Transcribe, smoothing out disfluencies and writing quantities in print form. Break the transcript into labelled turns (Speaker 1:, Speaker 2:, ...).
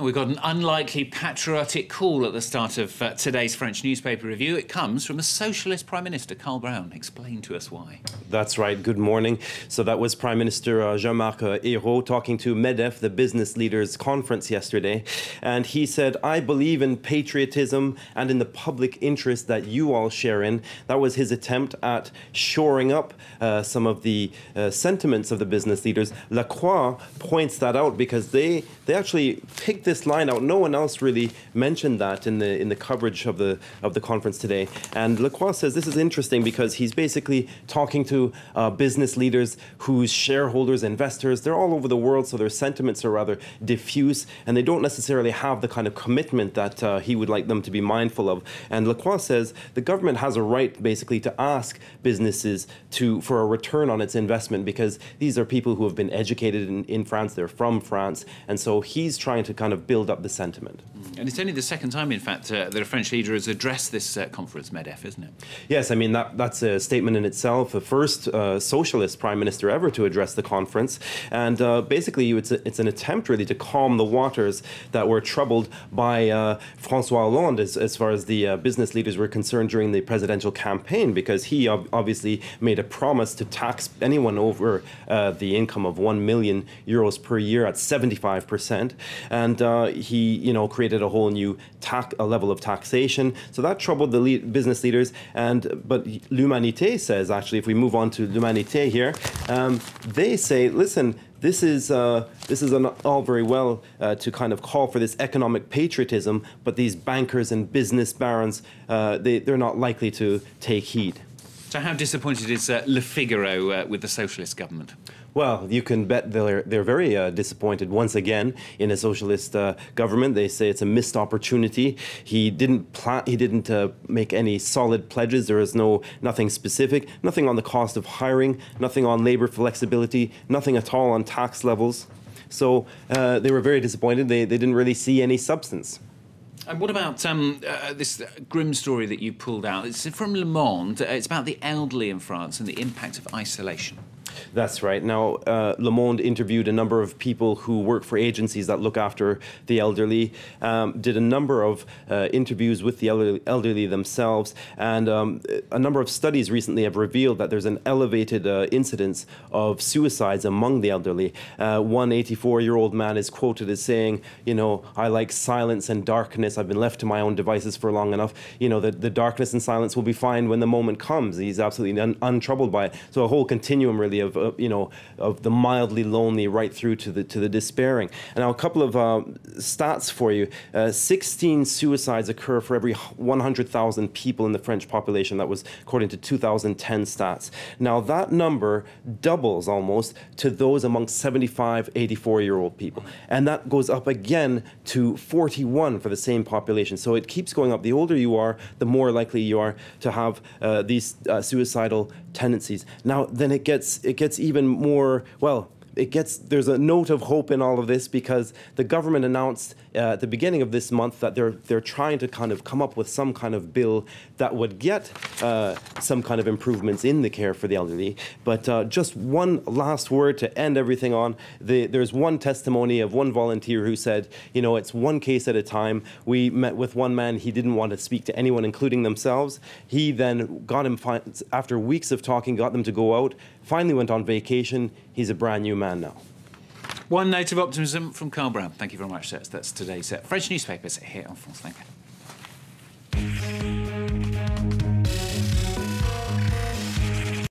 Speaker 1: We've got an unlikely patriotic call at the start of today's French newspaper review. It comes from a socialist Prime Minister, Karl Brown. Explain to us why.
Speaker 2: That's right. Good morning. So that was Prime Minister Jean-Marc Ayrault talking to MEDEF, the business leaders conference yesterday. And he said, I believe in patriotism and in the public interest that you all share in. That was his attempt at shoring up some of the sentiments of the business leaders. Lacroix points that out because they actually picked this line out. No one else really mentioned that in the coverage of the conference today. And Lacroix says this is interesting because he's basically talking to business leaders whose shareholders, investors, they're all over the world, so their sentiments are rather diffuse, and they don't necessarily have the kind of commitment that he would like them to be mindful of. And Lacroix says the government has a right basically to ask businesses for a return on its investment, because these are people who have been educated in France, they're from France, and so he's trying to kind of build up the sentiment.
Speaker 1: And it's only the second time, in fact, that a French leader has addressed this conference, MEDEF, isn't it?
Speaker 2: Yes, I mean, that's a statement in itself. The first socialist prime minister ever to address the conference. And basically, it's an attempt, really, to calm the waters that were troubled by François Hollande as far as the business leaders were concerned during the presidential campaign, because he obviously made a promise to tax anyone over the income of 1 million euros per year at 75%. And he, created a whole new level of taxation. So that troubled the business leaders. But L'Humanité says, actually, if we move on to L'Humanité here, they say, listen, this is all very well to kind of call for this economic patriotism, but these bankers and business barons, they're not likely to take heed.
Speaker 1: So how disappointed is Le Figaro with the socialist government?
Speaker 2: Well, you can bet they're very disappointed once again in a socialist government. They say it's a missed opportunity. He didn't make any solid pledges. There is nothing specific, nothing on the cost of hiring, nothing on labor flexibility, nothing at all on tax levels. So they were very disappointed. They didn't really see any substance.
Speaker 1: And what about this grim story that you pulled out? It's from Le Monde. It's about the elderly in France and the impact of isolation.
Speaker 2: That's right. Now, Le Monde interviewed a number of people who work for agencies that look after the elderly, did a number of interviews with the elderly themselves, and a number of studies recently have revealed that there's an elevated incidence of suicides among the elderly. One 84-year-old man is quoted as saying, I like silence and darkness. I've been left to my own devices for long enough. The darkness and silence will be fine when the moment comes. He's absolutely untroubled by it. So a whole continuum, really, of the mildly lonely right through to the despairing. And now a couple of stats for you. 16 suicides occur for every 100,000 people in the French population. That was according to 2010 stats. Now that number doubles almost to those amongst 75, 84-year-old people. And that goes up again to 41 for the same population. So it keeps going up. The older you are, the more likely you are to have these suicidal tendencies. Now, then it gets even more, well, there's a note of hope in all of this, because the government announced at the beginning of this month that they're trying to kind of come up with some kind of bill that would get some kind of improvements in the care for the elderly. But just one last word to end everything on. There's one testimony of one volunteer who said, it's one case at a time. We met with one man. He didn't want to speak to anyone, including themselves. He then got him, after weeks of talking, got them to go out, finally went on vacation. He's a brand new man now.
Speaker 1: One note of optimism from Karl Brown. Thank you very much. That's today's French newspapers here on France 24.